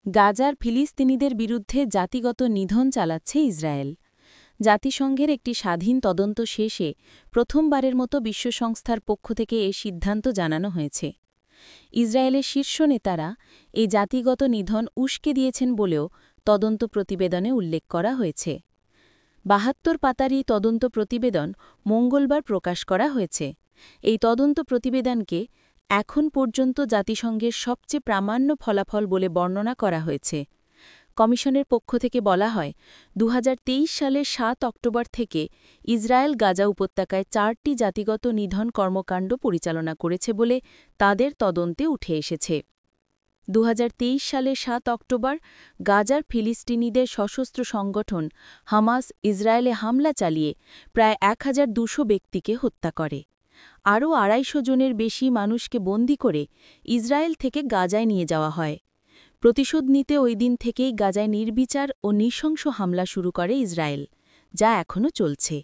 গাজার ফিলিস্তিনিদের বিরুদ্ধে জাতিগত নিধন চালাচ্ছে ইসরায়েল। জাতিসংঘের একটি স্বাধীন তদন্ত শেষে প্রথমবারের মতো বিশ্ব সংস্থার পক্ষ থেকে এ সিদ্ধান্ত জানানো হয়েছে। ইসরায়েলের শীর্ষ নেতারা এই জাতিগত নিধন উস্কে দিয়েছেন বলেও তদন্ত প্রতিবেদনে উল্লেখ করা হয়েছে। ৭২ পাতার এই তদন্ত প্রতিবেদন মঙ্গলবার প্রকাশ করা হয়েছে। এই তদন্ত প্রতিবেদনকে এখন পর্যন্ত জাতিসংঘের সবচেয়ে প্রামাণ্য ফলাফল বলে বর্ণনা করা হয়েছে। কমিশনের পক্ষ থেকে বলা হয়, ২০২৩ সালের ৭ অক্টোবর থেকে ইসরায়েল গাজা উপত্যকায় ৪টি জাতিগত নিধন কর্মকাণ্ড পরিচালনা করেছে বলে তাদের তদন্তে উঠে এসেছে। ২০২৩ সালের ৭ অক্টোবর গাজার ফিলিস্তিনিদের সশস্ত্র সংগঠন হামাস ইসরায়েলে হামলা চালিয়ে প্রায় ১,২০০ ব্যক্তিকে হত্যা করে। আরও ২৫০ জনের বেশি মানুষকে বন্দী করে ইসরায়েল থেকে গাজায় নিয়ে যাওয়া হয়। প্রতিশোধ নিতে ওই দিন থেকেই গাজায় নির্বিচার ও নৃশংস হামলা শুরু করে ইসরায়েল, যা এখনও চলছে।